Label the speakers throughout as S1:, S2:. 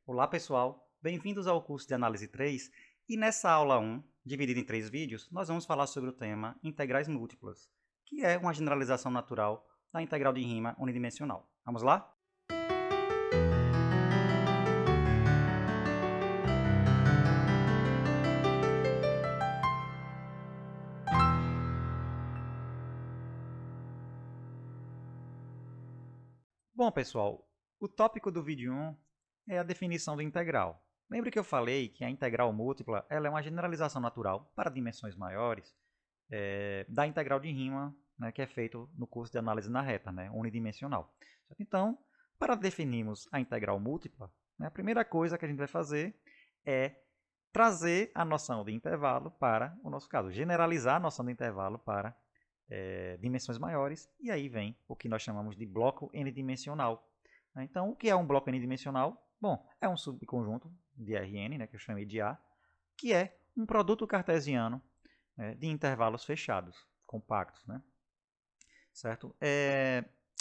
S1: Olá pessoal, bem-vindos ao curso de Análise 3 e nessa aula 1, dividida em 3 vídeos, nós vamos falar sobre o tema integrais múltiplas, que é uma generalização natural da integral de rima unidimensional. Vamos lá? Bom pessoal, o tópico do vídeo 1 é a definição do integral. Lembre que eu falei que a integral múltipla ela é uma generalização natural para dimensões maiores da integral de rima, né, que é feito no curso de análise na reta, né, unidimensional. Então, para definirmos a integral múltipla, né, a primeira coisa que a gente vai fazer é trazer a noção de intervalo para o nosso caso, generalizar a noção de intervalo para dimensões maiores, e aí vem o que nós chamamos de bloco n-dimensional. Então, o que é um bloco n-dimensional? Bom, é um subconjunto de Rn, né, que eu chamei de A, que é um produto cartesiano de intervalos fechados, compactos, né? Certo?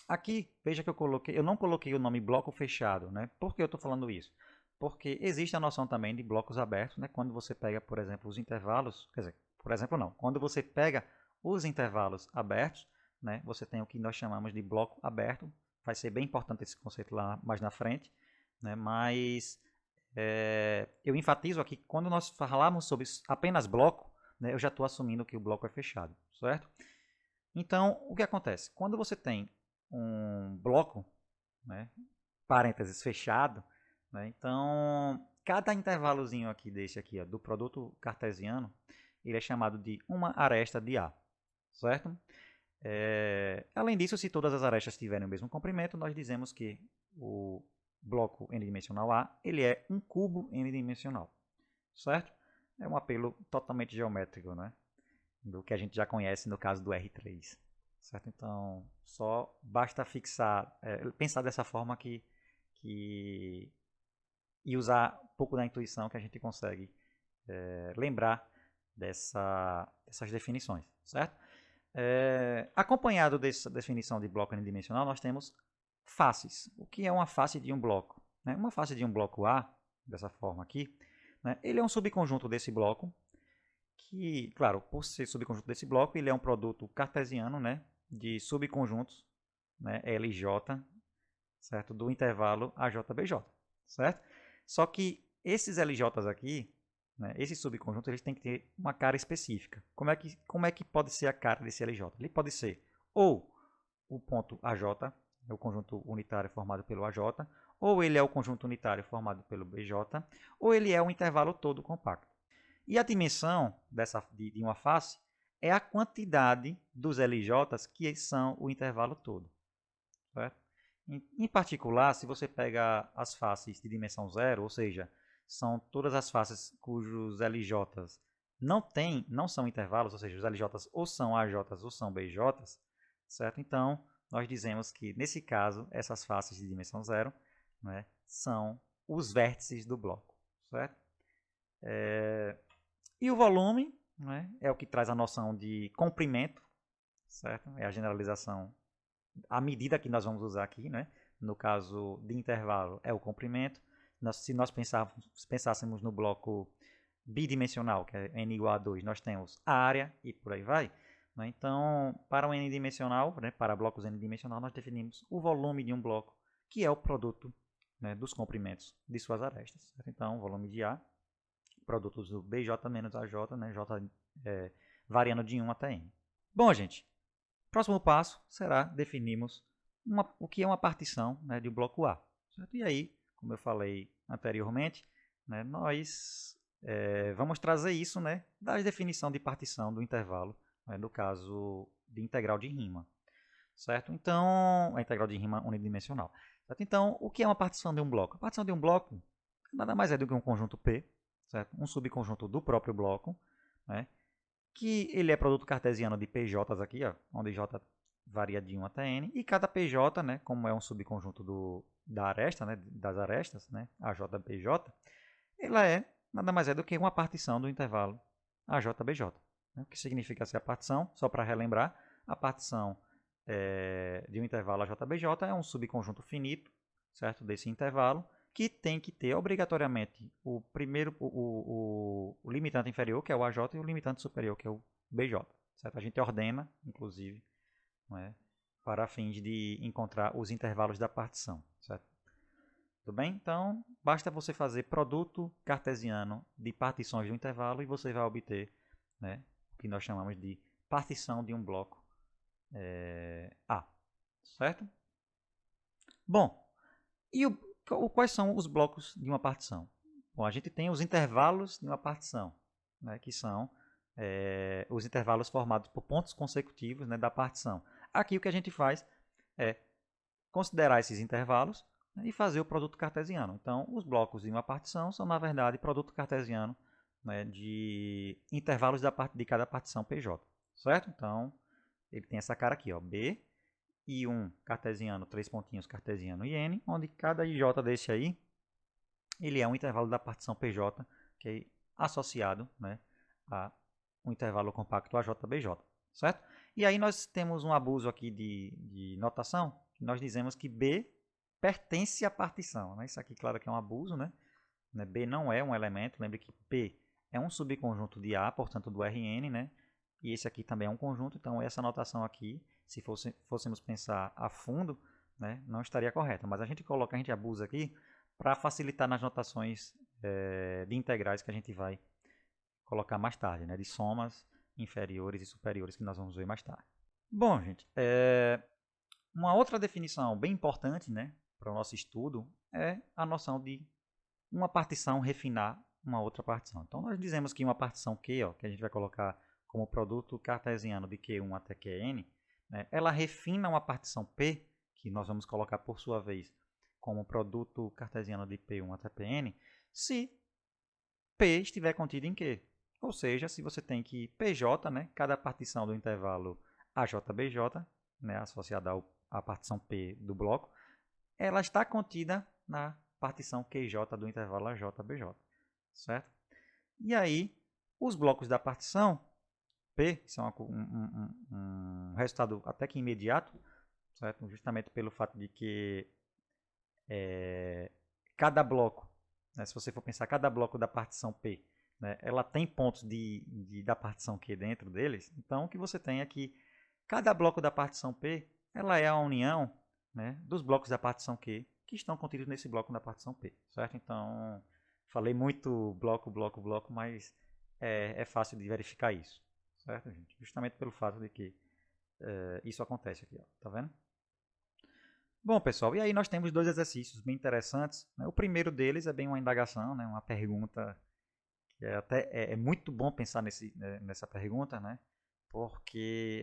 S1: Aqui, veja que eu não coloquei o nome bloco fechado, né? Por que eu estou falando isso? Porque existe a noção também de blocos abertos, né? Quando você pega, por exemplo, os intervalos, quer dizer, por exemplo não, quando você pega os intervalos abertos, né? Você tem o que nós chamamos de bloco aberto, vai ser bem importante esse conceito lá mais na frente, né? Mas eu enfatizo aqui que quando nós falarmos sobre apenas bloco, né, eu já estou assumindo que o bloco é fechado, certo? Então, o que acontece? Quando você tem um bloco, né, parênteses fechado, né, então cada intervalozinho aqui desse aqui, ó, do produto cartesiano, ele é chamado de uma aresta de A, certo? Além disso, se todas as arestas tiverem o mesmo comprimento, nós dizemos que o bloco n-dimensional A ele é um cubo n-dimensional, certo? É um apelo totalmente geométrico, né? Do que a gente já conhece no caso do R3, certo? Então, só basta fixar, pensar dessa forma e usar um pouco da intuição que a gente consegue lembrar dessas definições, certo? Acompanhado dessa definição de bloco n-dimensional, nós temos faces. O que é uma face de um bloco? Né? Uma face de um bloco A, dessa forma aqui, né? Ele é um subconjunto desse bloco, que, claro, por ser subconjunto desse bloco, ele é um produto cartesiano, né, de subconjuntos, né, LJ, certo, do intervalo AJBJ, certo? Só que esses LJs aqui, né, esses subconjuntos, eles têm que ter uma cara específica. Como é que pode ser a cara desse LJ? Ele pode ser ou o ponto AJ, é o conjunto unitário formado pelo AJ, ou ele é o conjunto unitário formado pelo BJ, ou ele é o intervalo todo compacto. E a dimensão de uma face é a quantidade dos LJs que são o intervalo todo. Certo? Em particular, se você pega as faces de dimensão zero, ou seja, são todas as faces cujos LJs não são intervalos, ou seja, os LJs ou são AJs ou são BJs, certo? Então, nós dizemos que, nesse caso, essas faces de dimensão zero, né, são os vértices do bloco, certo? E o volume, né, é o que traz a noção de comprimento, certo? É a generalização, a medida que nós vamos usar aqui, né? No caso de intervalo, é o comprimento. Se nós pensássemos no bloco bidimensional, que é n igual a 2, nós temos a área e por aí vai. Né? Então, para o n-dimensional, né, para blocos n-dimensional, nós definimos o volume de um bloco, que é o produto, né, dos comprimentos de suas arestas. Certo? Então, o volume de A, produtos do BJ menos AJ, né, J variando de 1 até N. Bom, gente, próximo passo será definirmos o que é uma partição, né, de um bloco A. Certo? E aí, como eu falei anteriormente, né, nós vamos trazer isso, né, da definição de partição do intervalo, né, no caso de integral de rima. Certo? Então, a integral de rima unidimensional. Certo? Então, o que é uma partição de um bloco? A partição de um bloco nada mais é do que um conjunto P, certo? Um subconjunto do próprio bloco, né? Que ele é produto cartesiano de PJs aqui, ó, onde J varia de 1 até N, e cada PJ, né, como é um subconjunto da aresta, né, das arestas, né, AJBJ, ela é nada mais é do que uma partição do intervalo AJBJ. Né? O que significa ser a partição? Só para relembrar, a partição de um intervalo AJBJ é um subconjunto finito, certo, desse intervalo, que tem que ter obrigatoriamente o primeiro, o limitante inferior, que é o AJ, e o limitante superior, que é o BJ. Certo? A gente ordena, inclusive, não é, para fins de encontrar os intervalos da partição. Certo? Tudo bem? Então, basta você fazer produto cartesiano de partições do intervalo e você vai obter, né, o que nós chamamos de partição de um bloco A. Certo? Bom, e quais são os blocos de uma partição? Bom, a gente tem os intervalos de uma partição, né, que são os intervalos formados por pontos consecutivos, né, da partição. Aqui o que a gente faz é considerar esses intervalos, né, e fazer o produto cartesiano. Então, os blocos de uma partição são, na verdade, produto cartesiano, né, de intervalos de cada partição PJ. Certo? Então, ele tem essa cara aqui, ó, B, I1 cartesiano, 3 pontinhos cartesiano e N, onde cada IJ desse aí, ele é um intervalo da partição PJ, que é associado, né, a um intervalo compacto AJBJ, certo? E aí nós temos um abuso aqui de notação, que nós dizemos que B pertence à partição, né? Isso aqui, claro que é um abuso, né? B não é um elemento, lembre que P é um subconjunto de A, portanto do Rn, né? E esse aqui também é um conjunto, então essa notação aqui, se fôssemos pensar a fundo, né, não estaria correta. Mas a gente abusa aqui para facilitar nas notações de integrais que a gente vai colocar mais tarde, né, de somas inferiores e superiores que nós vamos ver mais tarde. Bom, gente, uma outra definição bem importante, né, para o nosso estudo é a noção de uma partição refinar uma outra partição. Então, nós dizemos que uma partição Q, ó, que a gente vai colocar como produto cartesiano de Q1 até Qn, né, ela refina uma partição P, que nós vamos colocar por sua vez como produto cartesiano de P1 até Pn, se P estiver contido em Q. Ou seja, se você tem que PJ, né, cada partição do intervalo AJBJ, né, associada à partição P do bloco, ela está contida na partição QJ do intervalo AJBJ, certo? E aí, os blocos da partição P são um resultado até que imediato, certo? Justamente pelo fato de que cada bloco, né, se você for pensar, cada bloco da partição P, né, ela tem pontos da partição Q dentro deles. Então, o que você tem é que cada bloco da partição P, ela é a união, né, dos blocos da partição Q que estão contidos nesse bloco da partição P, certo? Então, falei muito bloco, bloco, bloco, mas é fácil de verificar isso, certo, gente? Justamente pelo fato de que isso acontece aqui, ó, tá vendo? Bom, pessoal, e aí nós temos dois exercícios bem interessantes, né? O primeiro deles é bem uma indagação, né? Uma pergunta que é muito bom pensar nessa pergunta, né? Porque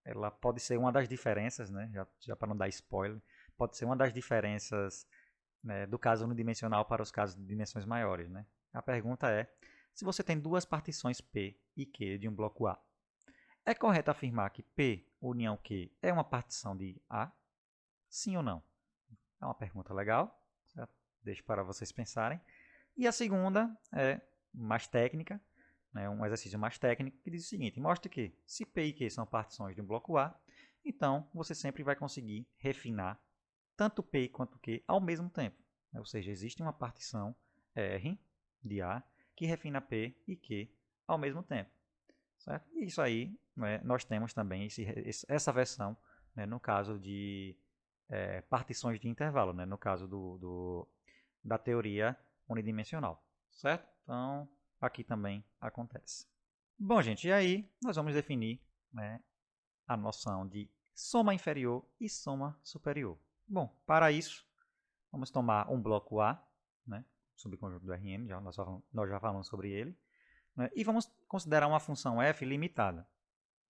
S1: ela pode ser uma das diferenças, né? Já para não dar spoiler, pode ser uma das diferenças, né, do caso unidimensional para os casos de dimensões maiores, né? A pergunta é: se você tem duas partições P e Q de um bloco A, é correto afirmar que P união Q é uma partição de A? Sim ou não? É uma pergunta legal, certo? Deixo para vocês pensarem. E a segunda é mais técnica, né, um exercício mais técnico, que diz o seguinte: mostre que se P e Q são partições de um bloco A, então você sempre vai conseguir refinar tanto P quanto Q ao mesmo tempo. Ou seja, existe uma partição R de A que refina P e Q ao mesmo tempo. Certo? E isso aí, né, nós temos também essa versão, né, no caso de partições de intervalo, né, no caso da teoria unidimensional. Certo? Então, aqui também acontece. Bom, gente, e aí nós vamos definir, né, a noção de soma inferior e soma superior. Bom, para isso, vamos tomar um bloco A, né, subconjunto do Rn, nós já falamos sobre ele, né, e vamos considerar uma função f limitada,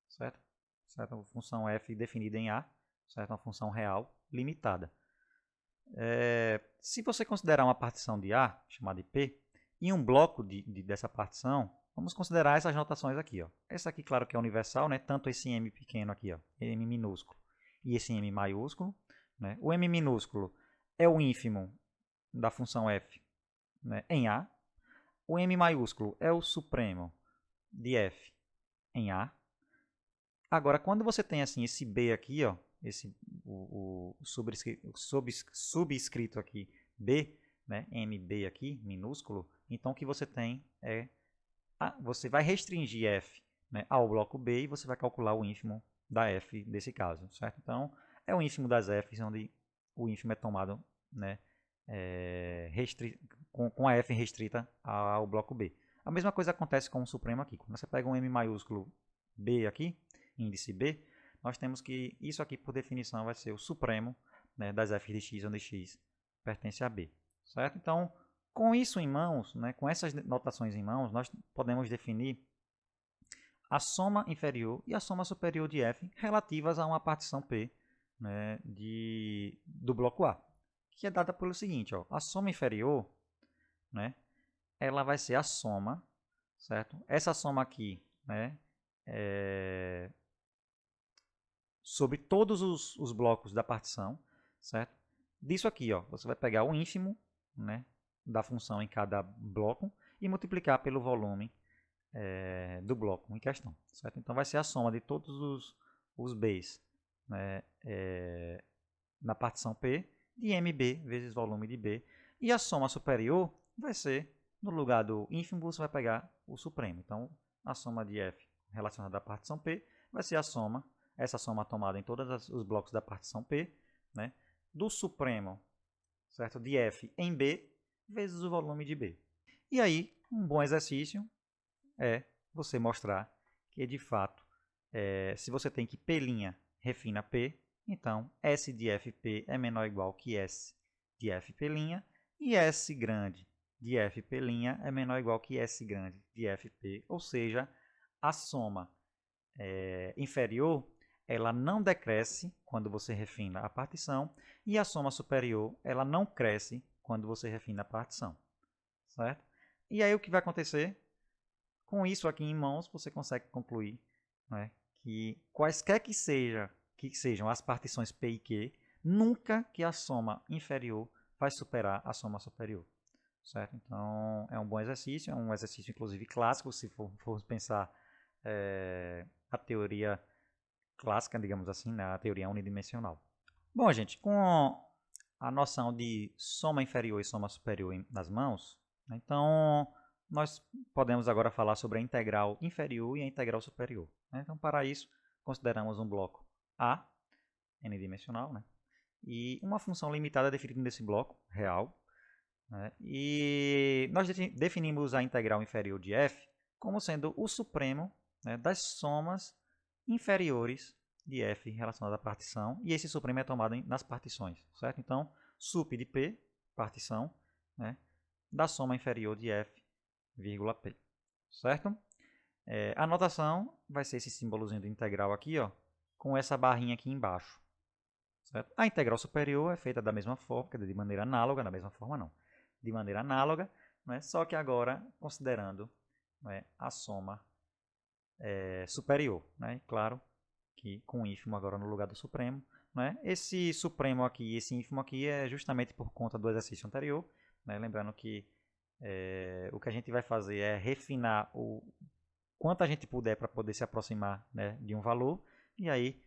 S1: certo? Uma função f definida em A, certo? Uma função real limitada. Se você considerar uma partição de A, chamada de P, e um bloco dessa partição, vamos considerar essas notações aqui. Ó. Essa aqui, claro que é universal, né? Tanto esse M pequeno aqui, ó, M minúsculo, e esse M maiúsculo. Né? O M minúsculo é o ínfimo da função f, né, em A. O M maiúsculo é o supremo de f em A. Agora, quando você tem assim esse B aqui, ó, o subscrito aqui B, né, MB aqui, minúsculo, então o que você tem é, você vai restringir f, né, ao bloco B e você vai calcular o ínfimo da f desse caso, certo? Então, é o ínfimo das f's, onde o ínfimo é tomado, né, com a f restrita ao bloco B. A mesma coisa acontece com o supremo aqui. Quando você pega um M maiúsculo B aqui, índice B, nós temos que isso aqui, por definição, vai ser o supremo, né, das f de x, onde x pertence a B. Certo? Então, com isso em mãos, né, com essas notações em mãos, nós podemos definir a soma inferior e a soma superior de f relativas a uma partição P, né, do bloco A, que é dada pelo seguinte, ó, a soma inferior, né, ela vai ser a soma, certo? Essa soma aqui, né, sobre todos os blocos da partição, certo? Disso aqui, ó, você vai pegar o ínfimo, né, da função em cada bloco e multiplicar pelo volume do bloco em questão, certo? Então vai ser a soma de todos os b's, né, na partição P de MB vezes volume de B, e a soma superior vai ser, no lugar do ínfimo, você vai pegar o supremo. Então a soma de f relacionada à partição P vai ser a soma, essa soma tomada em todos os blocos da partição P, né, do supremo, certo, de f em B vezes o volume de B. E aí, um bom exercício é você mostrar que, de fato, se você tem que P' refina P, então S de FP é menor ou igual que S de FP' e S grande de FP' é menor ou igual que S grande de FP, ou seja, a soma inferior ela não decresce quando você refina a partição e a soma superior ela não cresce quando você refina a partição, certo? E aí o que vai acontecer? Com isso aqui em mãos, você consegue concluir, né, que quaisquer que sejam as partições P e Q, nunca que a soma inferior vai superar a soma superior. Certo? Então, é um bom exercício, é um exercício inclusive clássico, se formos pensar a teoria clássica, digamos assim, né, a teoria unidimensional. Bom, gente, com a noção de soma inferior e soma superior nas mãos, né, então nós podemos agora falar sobre a integral inferior e a integral superior. Né? Então, para isso, consideramos um bloco A, n-dimensional, né? E uma função limitada definida nesse bloco, real. Né? E nós definimos a integral inferior de f como sendo o supremo, né, das somas inferiores de f relacionada à partição, e esse supremo é tomado nas partições, certo? Então, sup de p, partição, né, da soma inferior de f, vírgula p, certo? A notação vai ser esse símbolozinho do integral aqui, ó, com essa barrinha aqui embaixo, certo? A integral superior é feita da mesma forma, de maneira análoga, da mesma forma não, de maneira análoga, né, só que agora considerando, né, a soma superior, né? Claro que com ínfimo agora no lugar do supremo, né? Esse supremo aqui, esse ínfimo aqui é justamente por conta do exercício anterior, né? Lembrando que o que a gente vai fazer é refinar o quanto a gente puder para poder se aproximar, né, de um valor, e aí,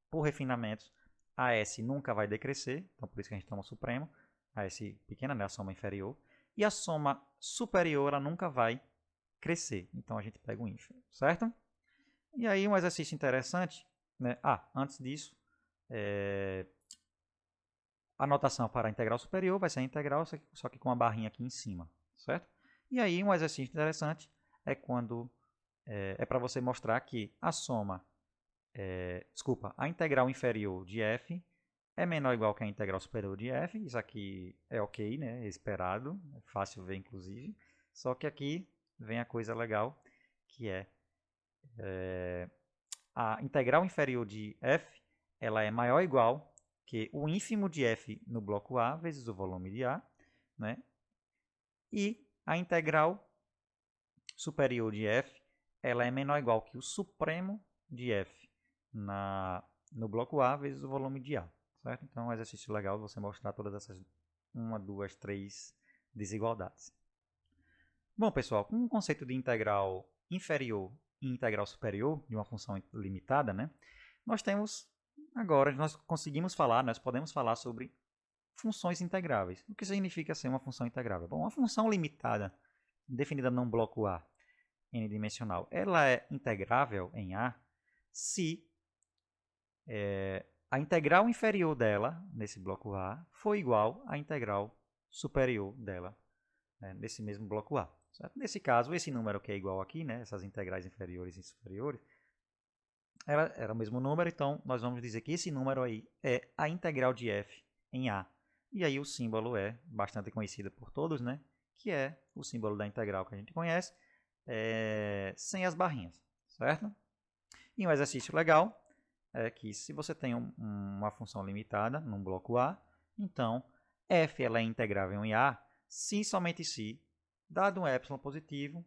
S1: por refinamentos, a S nunca vai decrescer, então por isso que a gente toma o supremo, a S pequena, né, a soma inferior, e a soma superior ela nunca vai crescer, então a gente pega o ínfimo, certo? E aí um exercício interessante, né? Antes disso, a notação para a integral superior vai ser a integral, só que com a barrinha aqui em cima, certo? E aí um exercício interessante é quando para você mostrar que a soma, a integral inferior de f é menor ou igual que a integral superior de f. Isso aqui é ok, né? É esperado, é fácil ver inclusive. Só que aqui vem a coisa legal, que a integral inferior de f ela é maior ou igual que o ínfimo de f no bloco A vezes o volume de A, né? E a integral superior de f ela é menor ou igual que o supremo de f no bloco A vezes o volume de A. Certo? Então é um exercício legal você mostrar todas essas 1, 2, 3 desigualdades. Bom, pessoal, com o conceito de integral inferior e integral superior de uma função limitada, né, nós temos agora, nós conseguimos falar, nós podemos falar sobre funções integráveis. O que significa ser uma função integrável? Bom, uma função limitada, definida num bloco A, n-dimensional, ela é integrável em A se a integral inferior dela, nesse bloco A, for igual à integral superior dela, né, nesse mesmo bloco A. Certo? Nesse caso, esse número que é igual aqui, né, essas integrais inferiores e superiores, era o mesmo número, então nós vamos dizer que esse número aí é a integral de f em A. E aí o símbolo é bastante conhecido por todos, né, que é o símbolo da integral que a gente conhece, sem as barrinhas, certo? E um exercício legal é que se você tem uma função limitada num bloco A, então f ela é integrável em A se somente se, dado um epsilon positivo,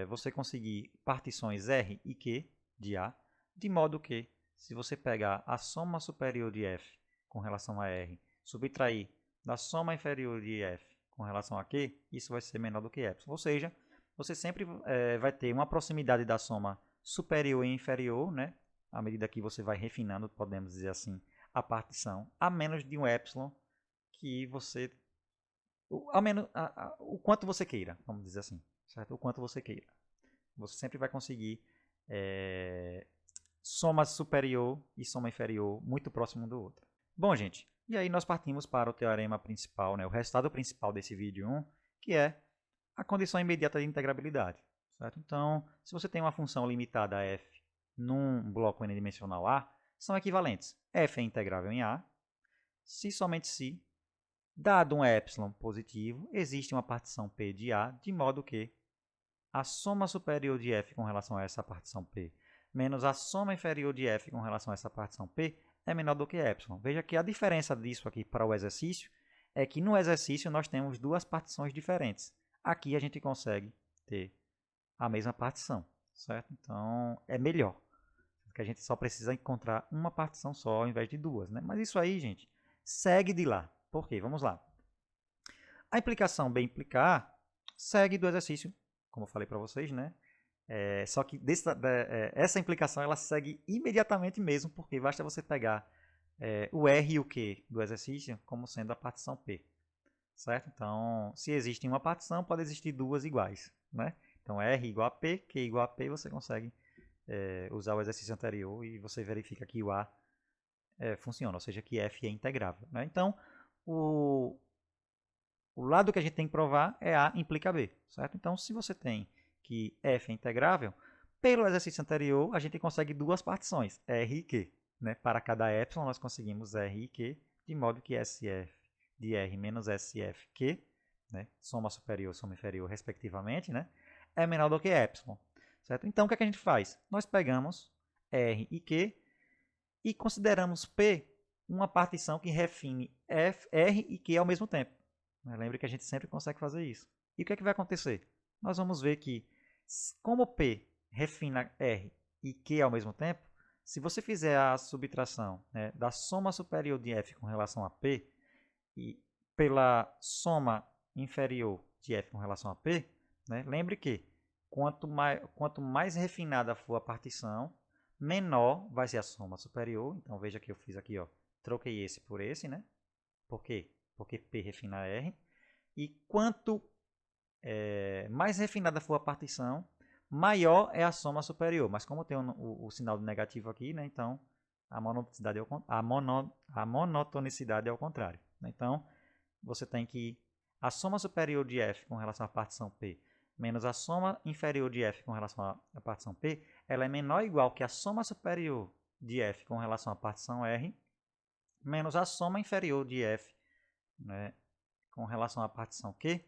S1: você conseguir partições R e Q de A, de modo que, se você pegar a soma superior de f com relação a R, subtrair da soma inferior de f com relação a Q, isso vai ser menor do que epsilon. Ou seja, você sempre vai ter uma proximidade da soma superior e inferior, né? À medida que você vai refinando, podemos dizer assim, a partição, a menos de um epsilon que você... o quanto você queira, vamos dizer assim, certo? O quanto você queira. Você sempre vai conseguir soma superior e soma inferior muito próximo do outro. Bom, gente, e aí nós partimos para o teorema principal, né? O resultado principal desse vídeo 1, que é a condição imediata de integrabilidade. Certo? Então, se você tem uma função limitada a f num bloco n-dimensional A, são equivalentes. F é integrável em A, se somente se, dado um epsilon positivo, existe uma partição P de A, de modo que a soma superior de f com relação a essa partição P menos a soma inferior de f com relação a essa partição P é menor do que epsilon. Veja que a diferença disso aqui para o exercício é que no exercício nós temos duas partições diferentes. Aqui a gente consegue ter a mesma partição, certo? Então é melhor, porque a gente só precisa encontrar uma partição só ao invés de duas, né? Mas isso aí, gente, segue de lá. Por quê? Vamos lá. A implicação B implicar segue do exercício, como eu falei para vocês, né? Só que essa implicação ela segue imediatamente mesmo, porque basta você pegar o R e o Q do exercício como sendo a partição P, certo? Então, se existe uma partição, pode existir duas iguais, né? Então, R igual a P, Q igual a P, você consegue usar o exercício anterior e você verifica que o A funciona, ou seja, que F é integrável, né? Então, o lado que a gente tem que provar é A implica B, certo? Então, se você tem que F é integrável, pelo exercício anterior, a gente consegue duas partições, R e Q. Né? Para cada epsilon, nós conseguimos R e Q, de modo que SF de R menos SF Q, né? Soma superior e soma inferior, respectivamente, né? É menor do que epsilon. Certo? Então, o que, é que a gente faz? Nós pegamos R e Q e consideramos P uma partição que refine R e Q ao mesmo tempo. Lembre que a gente sempre consegue fazer isso. E o que, é que vai acontecer? Nós vamos ver que, como P refina R e Q ao mesmo tempo, se você fizer a subtração, né, da soma superior de F com relação a P e pela soma inferior de F com relação a P, né, lembre que quanto mais refinada for a partição, menor vai ser a soma superior. Então veja que eu fiz aqui, ó, troquei esse por esse, né? Por quê? Porque P refina R. E quanto mais refinada for a partição, maior é a soma superior. Mas como tem o sinal de negativo aqui, né, então a monotonicidade é ao contrário. Então, você tem que a soma superior de F com relação à partição P menos a soma inferior de F com relação à partição P, ela é menor ou igual que a soma superior de F com relação à partição R menos a soma inferior de F, né, com relação à partição Q.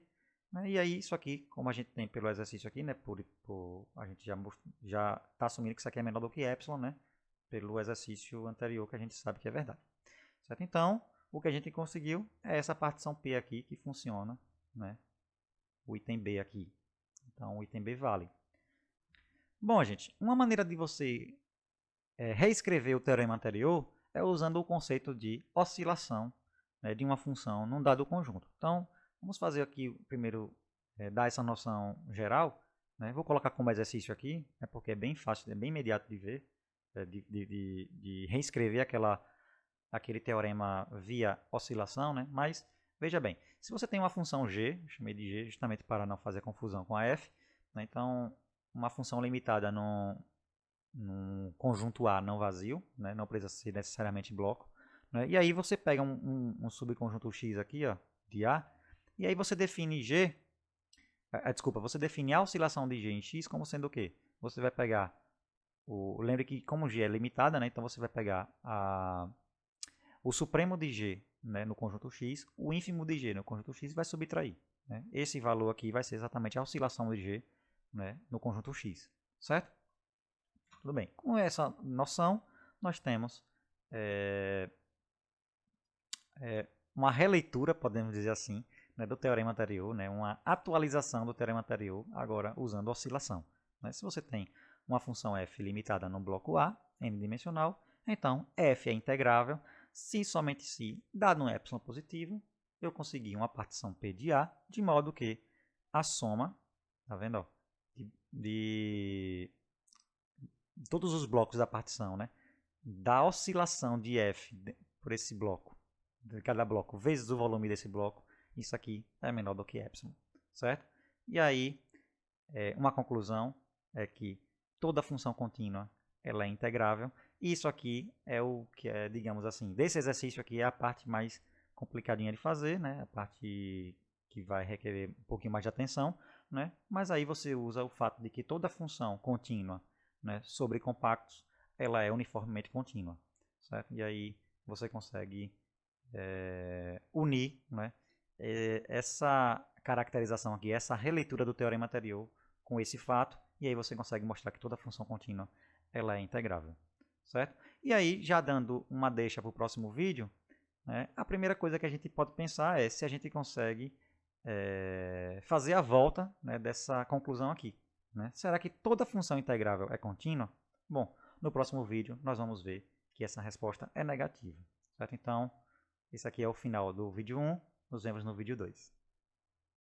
S1: Né? E aí, isso aqui, como a gente tem pelo exercício aqui, né, a gente já está assumindo que isso aqui é menor do que epsilon, né, pelo exercício anterior, que a gente sabe que é verdade. Certo? Então, o que a gente conseguiu é essa partição P aqui, que funciona, né, o item B aqui. Então, o item B vale. Bom, gente, uma maneira de você reescrever o teorema anterior é usando o conceito de oscilação, né, de uma função num dado conjunto. Então, vamos fazer aqui primeiro, dar essa noção geral. Né? Vou colocar como exercício aqui, né, porque é bem fácil, é bem imediato de ver, de reescrever aquele teorema via oscilação, né? Mas veja bem, se você tem uma função g, eu chamei de g justamente para não fazer confusão com a f, né? Então uma função limitada num conjunto A não vazio, né? Não precisa ser necessariamente bloco, né? E aí você pega um subconjunto X aqui, ó, de A, e aí você define G, desculpa, você define a oscilação de G em X como sendo o quê? Você vai pegar, lembre que como G é limitada, né? Então você vai pegar o supremo de G, né, no conjunto X, o ínfimo de G no conjunto X vai subtrair, né? Esse valor aqui vai ser exatamente a oscilação de G, né, no conjunto X, certo? Tudo bem. Com essa noção, nós temos uma releitura, podemos dizer assim, né, do teorema anterior, né, uma atualização do teorema anterior, agora usando oscilação, né? Se você tem uma função f limitada no bloco A, n-dimensional, então f é integrável se e somente se, dado um epsilon positivo, eu conseguir uma partição P de A, de modo que a soma, tá vendo, ó, de todos os blocos da partição, né, da oscilação de f por esse bloco, de cada bloco, vezes o volume desse bloco, isso aqui é menor do que epsilon, certo? E aí, uma conclusão é que toda função contínua ela é integrável. E isso aqui é o que é, digamos assim, desse exercício aqui é a parte mais complicadinha de fazer, né? A parte que vai requerer um pouquinho mais de atenção, né? Mas aí você usa o fato de que toda função contínua, né, sobre compactos, ela é uniformemente contínua, certo? E aí você consegue unir, né, essa caracterização aqui, essa releitura do teorema anterior com esse fato, e aí você consegue mostrar que toda função contínua ela é integrável, certo? E aí, já dando uma deixa para o próximo vídeo, né, a primeira coisa que a gente pode pensar é se a gente consegue fazer a volta, né, dessa conclusão aqui, né? Será que toda função integrável é contínua? Bom, no próximo vídeo nós vamos ver que essa resposta é negativa, certo? Então, esse aqui é o final do vídeo 1, nos vemos no vídeo 2.